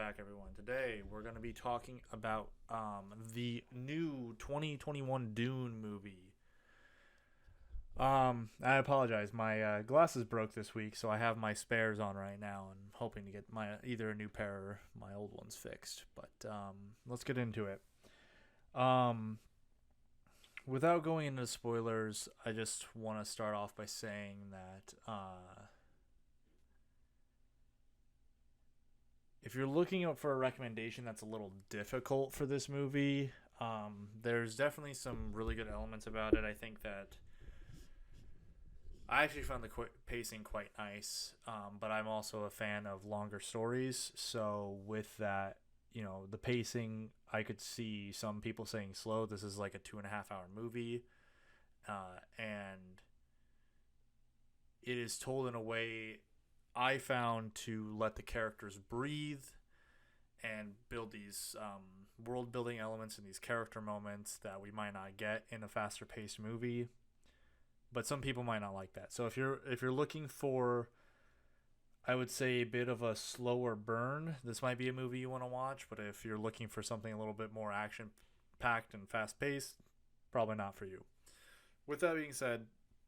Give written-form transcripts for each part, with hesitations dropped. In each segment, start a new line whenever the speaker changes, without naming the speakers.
back, everyone. Today we're going to be talking about the new 2021 Dune movie. I apologize. My glasses broke this week, so I have my spares on right now, and hoping to get my either a new pair or my old ones fixed. But let's get into it. Um, Without going into spoilers, I just want to start off by saying that if you're looking out for a recommendation that's a little difficult for this movie, there's definitely some really good elements about it. I think that I actually found the pacing quite nice, but I'm also a fan of longer stories. So with that, the pacing, I could see some people saying slow. This is like a 2.5 hour movie, and it is told in a way I found to let the characters breathe and build these world building elements and these character moments that we might not get in a faster paced movie. But some people might not like that. So if you're looking for, I would say, a bit of a slower burn, this might be a movie you want to watch. But if you're looking for something a little bit more action packed and fast paced, probably not for you. With that being said,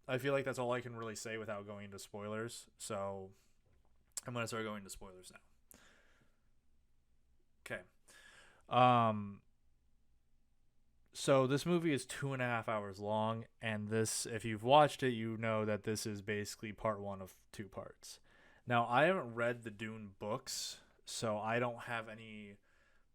I feel like that's all I can really say without going into spoilers. So I'm going to start going into spoilers now. Okay. So this movie is 2.5 hours long, and this, if you've watched it, you know that this is basically part one of two parts. Now, I haven't read the Dune books, so I don't have any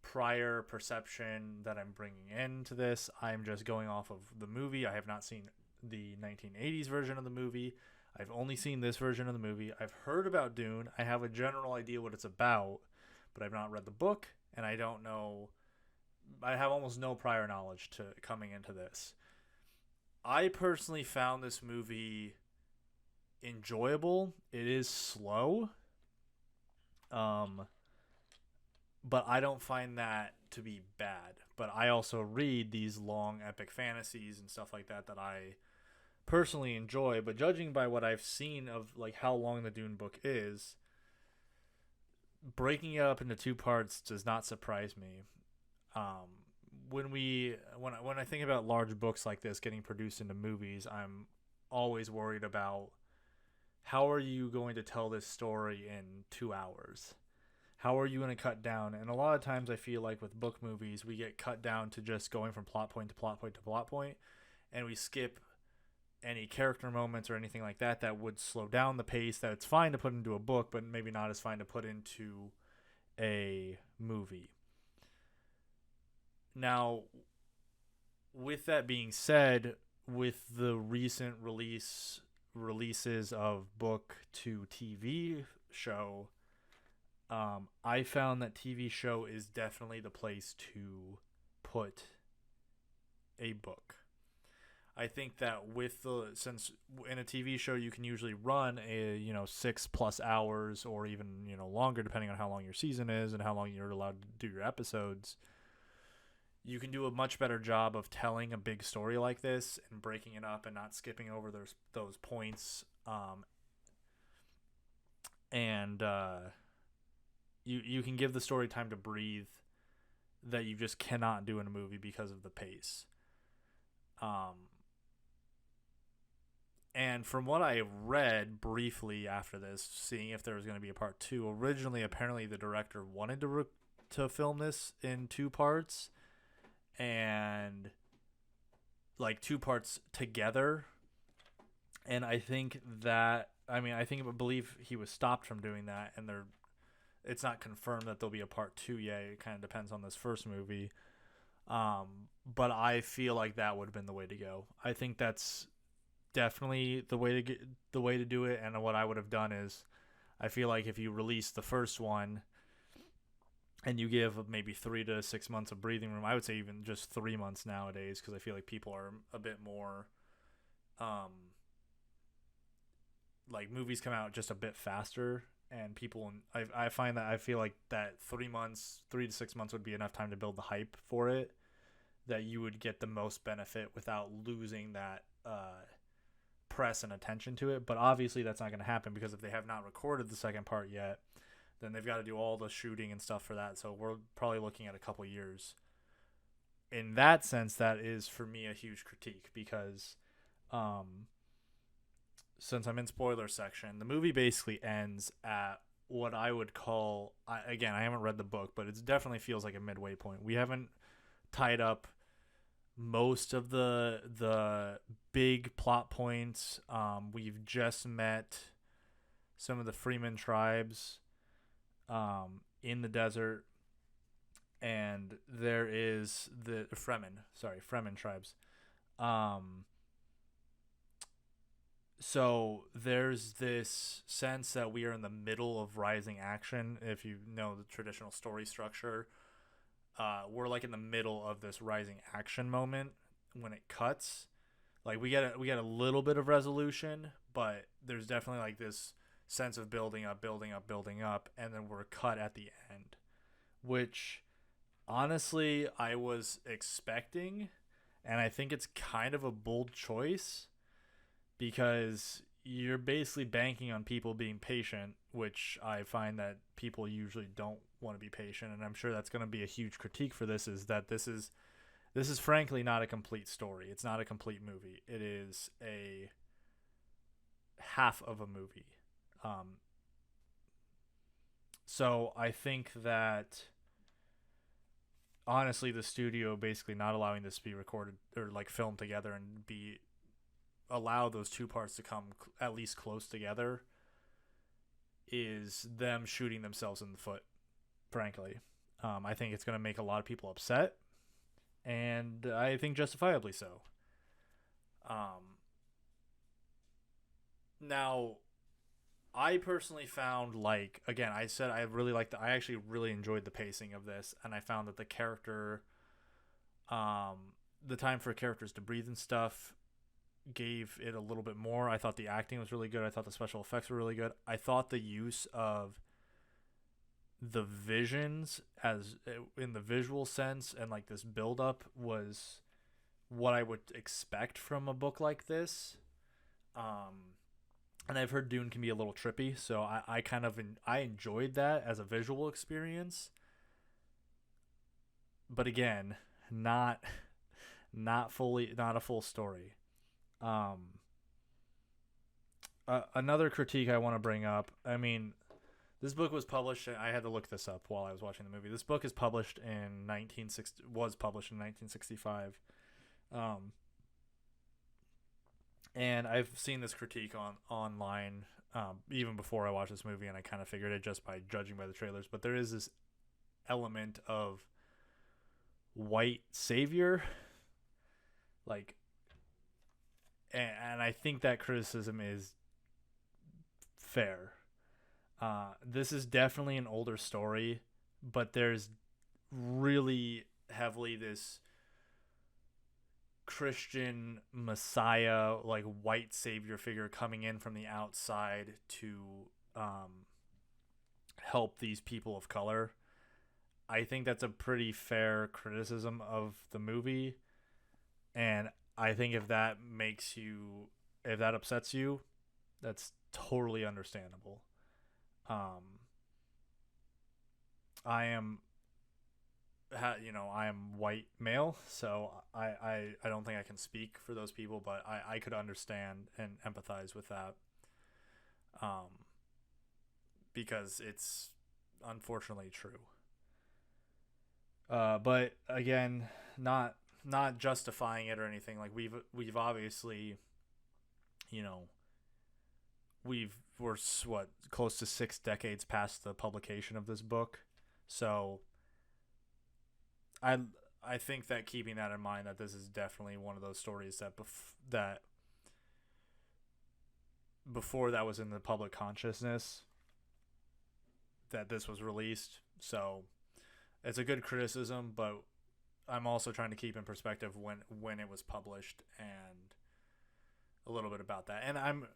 prior perception that I'm bringing into this. I'm just going off of the movie. I have not seen the 1980s version of the movie. I've only seen this version of the movie. I've heard about Dune. I have a general idea what it's about, but I've not read the book, and I don't know. I have almost no prior knowledge to coming into this. I personally found this movie enjoyable. It is slow, but I don't find that to be bad. But I also read these long epic fantasies and stuff like that I personally enjoy. But judging by what I've seen of like how long the Dune book is, breaking it up into two parts does not surprise me. When I think about large books like this getting produced into movies, I'm always worried about how are you going to tell this story in 2 hours? How are you going to cut down? And a lot of times I feel like with book movies, we get cut down to just going from plot point to plot point to plot point, and we skip any character moments or anything like that would slow down the pace. That it's fine to put into a book, but maybe not as fine to put into a movie. Now, with that being said, with the recent releases of book to TV show, I found that TV show is definitely the place to put a book. I think that since in a TV show you can usually run a 6+ hours or even longer depending on how long your season is and how long you're allowed to do your episodes. You can do a much better job of telling a big story like this and breaking it up and not skipping over those points. And you can give the story time to breathe that you just cannot do in a movie because of the pace. And from what I read briefly after this, seeing if there was going to be a part two, originally apparently the director wanted to film this in two parts. And like two parts together, and I believe he was stopped from doing that, and it's not confirmed that there'll be a part two yet. It kind of depends on this first movie, but I feel like that would have been the way to go. I think that's definitely the way to do it. And what I would have done is, I feel like if you release the first one and you give maybe 3 to 6 months of breathing room, I would say even just 3 months nowadays, because I feel like people are a bit more, like movies come out just a bit faster, and I find that I feel like that 3 to 6 months would be enough time to build the hype for it, that you would get the most benefit without losing that press and attention to it. But obviously that's not going to happen, because if they have not recorded the second part yet, Then they've got to do all the shooting and stuff for that. So we're probably looking at a couple years. In that sense, that is for me a huge critique because um, since I'm in spoiler section, the movie basically ends at what I would call, again, I haven't read the book, but it definitely feels like a midway point. We haven't tied up most of the big plot points. We've just met some of the Freeman tribes in the desert, and there is the Fremen tribes. Um, so there's this sense that we are in the middle of rising action. If you know the traditional story structure, we're like in the middle of this rising action moment when it cuts. Like we get a little bit of resolution, but there's definitely like this sense of building up, building up, building up, and then we're cut at the end, which honestly I was expecting, and I think it's kind of a bold choice because you're basically banking on people being patient, which I find that people usually don't want to be patient, and I'm sure that's going to be a huge critique for this is that this is frankly not a complete story. It's not a complete movie. It is a half of a movie. Um, so I think that honestly, the studio basically not allowing this to be recorded or like filmed together and be allow those two parts to come at least close together is them shooting themselves in the foot. Frankly, I think it's going to make a lot of people upset, and I think justifiably so. Now, I personally found like again, I said I really liked I actually really enjoyed the pacing of this, and I found that the character, the time for characters to breathe and stuff gave it a little bit more. I thought the acting was really good. I thought the special effects were really good. I thought the use of the visions as in the visual sense and like this build up was what I would expect from a book like this. And I've heard Dune can be a little trippy, so I kind of I enjoyed that as a visual experience. But again, not not a full story. Um, Another critique I want to bring up. I mean, this book was published. I had to look this up while I was watching the movie. This book is published in 1960. Was published in 1965. Um, and I've seen this critique online even before I watched this movie, and I kind of figured it just by judging by the trailers. But there is this element of white savior, like, and I think that criticism is fair. This is definitely an older story, but there's really heavily this Christian Messiah, like white savior figure coming in from the outside to help these people of color. I think that's a pretty fair criticism of the movie, and I think if that upsets you, that's totally understandable. Um, I am, I am white male, so I don't think I can speak for those people, but I could understand and empathize with that. Um, because it's unfortunately true. But again, not justifying it or anything. Like we've obviously, you know, we're what close to 6 decades past the publication of this book, so I I think that keeping that in mind, that this is definitely one of those stories that that before that was in the public consciousness that this was released. So it's a good criticism, but I'm also trying to keep in perspective when it was published and a little bit about that. And I'm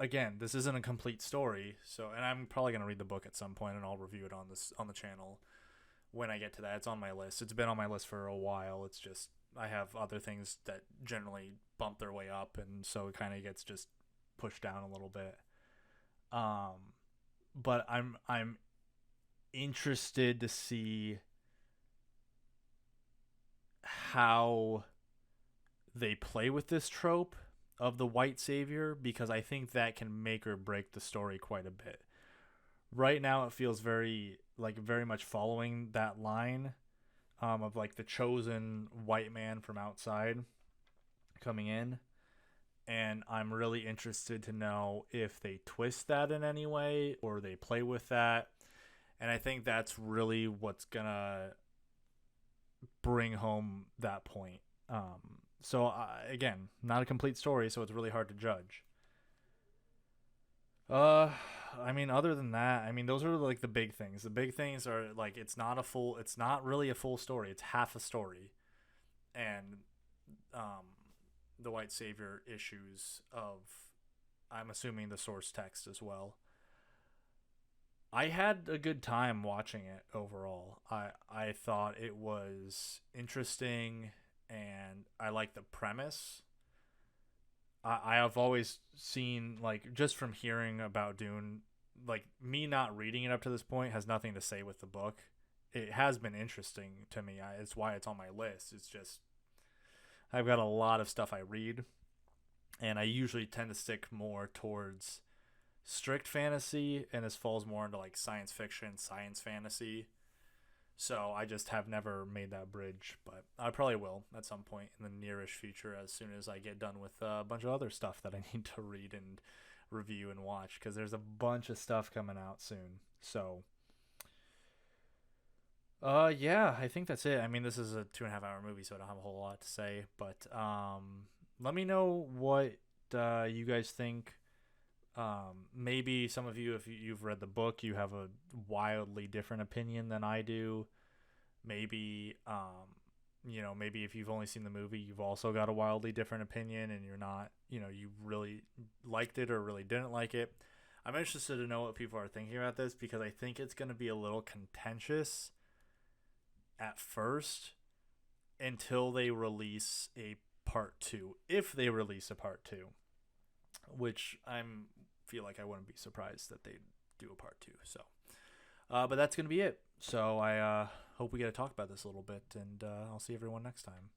again, this isn't a complete story, so and I'm probably gonna read the book at some point, and I'll review it on the channel when I get to that. It's on my list. It's been on my list for a while. It's just I have other things that generally bump their way up, and so it kind of gets just pushed down a little bit. But I'm interested to see how they play with this trope of the white savior, because I think that can make or break the story quite a bit. Right now it feels very much following that line, of like the chosen white man from outside coming in, and I'm really interested to know if they twist that in any way or they play with that. And I think that's really what's gonna bring home that point. Again, not a complete story, so it's really hard to judge. Uh, I mean, other than that, I mean, those are like the big things. The big things are like it's not really a full story. It's half a story, and um, the white savior issues of, I'm assuming, the source text as well. I had a good time watching it overall. I thought it was interesting, and I like the premise. I have always seen, like, just from hearing about Dune, like me not reading it up to this point has nothing to say with the book. It has been interesting to me. It's why it's on my list. It's just I've got a lot of stuff I read, and I usually tend to stick more towards strict fantasy, and this falls more into like science fiction, science fantasy. So I just have never made that bridge, but I probably will at some point in the nearish future, as soon as I get done with a bunch of other stuff that I need to read and review and watch, because there's a bunch of stuff coming out soon. So, yeah, I think that's it. I mean, this is a 2.5 hour movie, so I don't have a whole lot to say. But let me know what you guys think. Maybe some of you, if you've read the book, you have a wildly different opinion than I do. Maybe, maybe if you've only seen the movie, you've also got a wildly different opinion, and you're not, you really liked it or really didn't like it. I'm interested to know what people are thinking about this, because I think it's going to be a little contentious at first until they release a part two. If they release a part two, which I'm feel like I wouldn't be surprised that they do a part two. So, but that's gonna be it. So I hope we get to talk about this a little bit, and I'll see everyone next time.